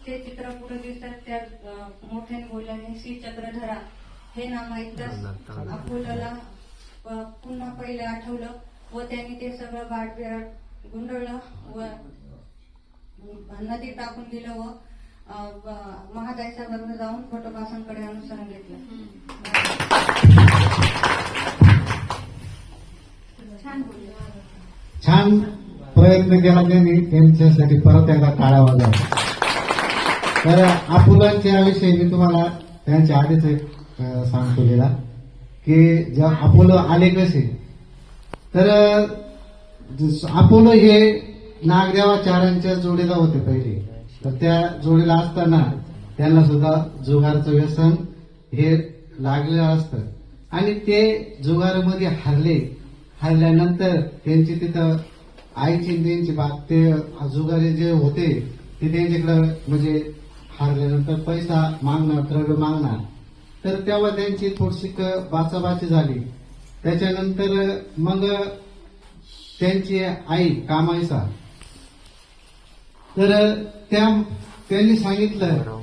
ते चित्र पुढे दिसतात त्या मोठ्याने बोलल्याने श्री चक्रधरा हे नाव ऐकताच अकोल्याला पुन्हा पहिले आठवलं व त्यांनी ते सगळं गाठबिराट गुंडळलं व नदी टाकून दिलं व महादायचा बरोबर जाऊन फोटोपासांकडे अनुसरण घेतलं. छान प्रयत्न केला त्यांनी त्यांच्यासाठी परत एकदा काळा वाजवा. तर आपुलांच्या विषयी मी तुम्हाला त्यांच्या आधीच एक सांगतो गेला की जेव्हा अपोलो आले कसे तर अपोलो हे नागदेवाचार्यांच्या जोडीला होते पहिले. तर त्या जोडीला असताना त्यांना सुद्धा जुगारचं व्यसन हे लागलेलं असतं आणि ते जुगारामध्ये हरल्यानंतर त्यांची तिथं आईची त्यांची बाग ते जुगारी जे होते ते त्यांच्याकडे म्हणजे हारल्यानंतर पैसा मागणार द्रव्य मागणार. तर तेव्हा त्यांची थोडीशी बाचाबाची झाली. त्याच्यानंतर मग त्यांची आई कामाईसा तर त्यांनी सांगितलं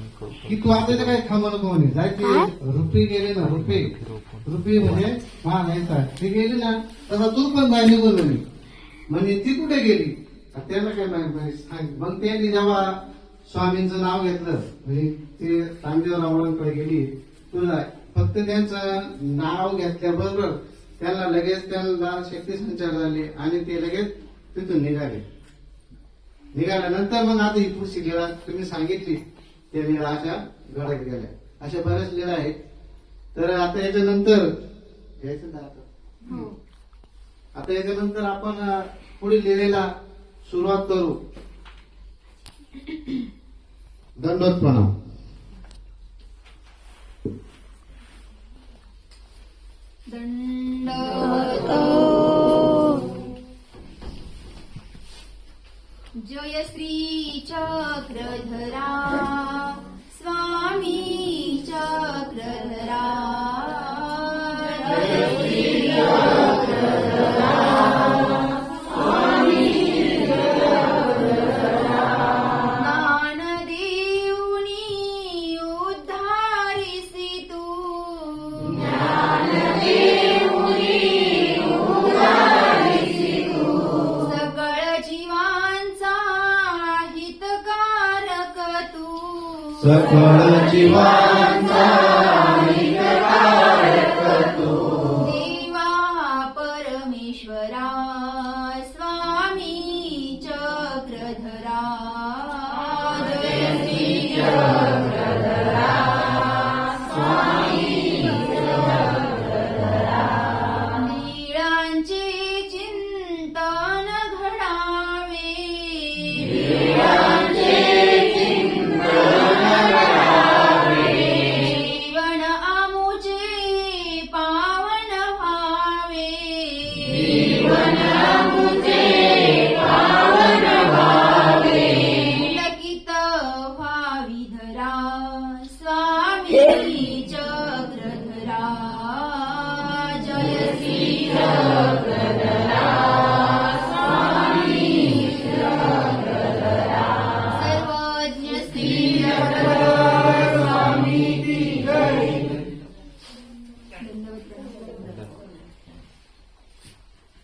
की तू आता काय थांबू नको म्हणे जायचे रुपये गेले ना रुपये म्हणजे महागायचा ते गेले ना तसा तू पण जाय निघून म्हणे ती कुठे गेली त्यांना काय माहिती. मग त्यांनी जेव्हा स्वामींचं नाव घेतलं म्हणजे ते रामदेवरावांकडे गेली तुला फक्त त्यांचं नाव घेतल्याबरोबर त्यांना लगेच त्यांना शक्ती संचार झाली आणि ते लगेच तिथून निघाल्यानंतर मग आता ही पुढची लीळा तुम्ही सांगितली त्या लीळा अशा घडत गेल्या. अशा बऱ्याच लीळा आहेत. तर आता याच्यानंतर यायचं ना आता याच्यानंतर आपण पुढील लीळेला सुरुवात करू. दंडोत प्रणाम. जय श्री चक्रधरा स्वामी चक्रधरा जय श्री चक्रधरा स्वामी चक्रधरा ज्ञानदेवनी उद्धारिसी तू सकळ जीवांचा हितकारक तू सकळ जीवांचा हितकारक तू देवा परमेश्वरा स्वामी चक्रधरा जय श्री चक्रधरा स्वामी चक्रधरा लीळांचे चिंतन घडावे जीवन आमुचे पावन व्हावे पुलकित व्हावी धरा स्वामी चक्रधरा जय श्री चक्रधरा स्वामी चक्रधरा सर्वज्ञ श्री चक्रधरा स्वामी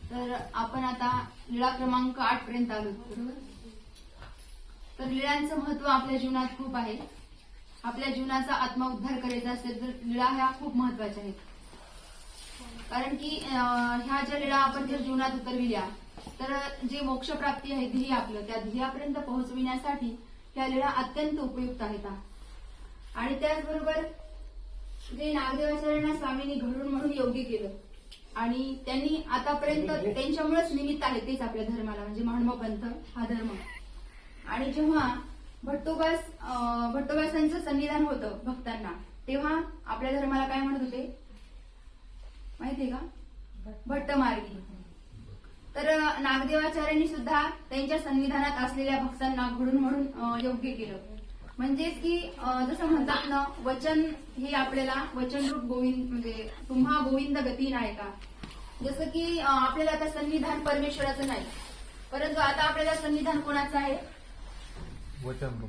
तर आपण आता लीळा क्रमांक 8 पर्यंत आलो बरोबर. तर लीळांचं महत्व आपल्या जीवनात खूप आहे. आपल्या जीवनाचा आत्मउद्धार करायचा असेल तर लीळा ह्या खूप महत्वाच्या आहेत. कारण की ह्या ज्या लीळा आपण जर जीवनात उतरविल्या तर जे मोक्षप्राप्ती आहे ध्येय आपलं त्या ध्येयापर्यंत पोहोचविण्यासाठी ह्या लीळा अत्यंत उपयुक्त आहेत. आणि त्याचबरोबर जे नागदेवाचार्यांना स्वामींनी घडून म्हणून योग्य केलं आणि त्यांनी आतापर्यंत त्यांच्यामुळेच निमित्त आहे तेच आपल्या धर्माला म्हणजे महात्मा पंथ हा धर्म. आणि जेव्हा भट्टोबासांचं सन्निधान होतं भक्तांना तेव्हा आपल्या धर्माला काय म्हणत होते माहितीये का भट्टमार्गी. तर नागदेवाचार्यांनी सुद्धा त्यांच्या सन्निधानात असलेल्या भक्तांना घडून म्हणून योग्य केलं. म्हणजेच की जसं म्हणतात ना वचन हे आपल्याला वचनरूप गोविंद म्हणजे तुम्हा गोविंद गती नाही का. जसं की आपल्याला आता सन्निधान परमेश्वराचं नाही परंतु आता आपल्याला सन्निधान कोणाचं आहे वचन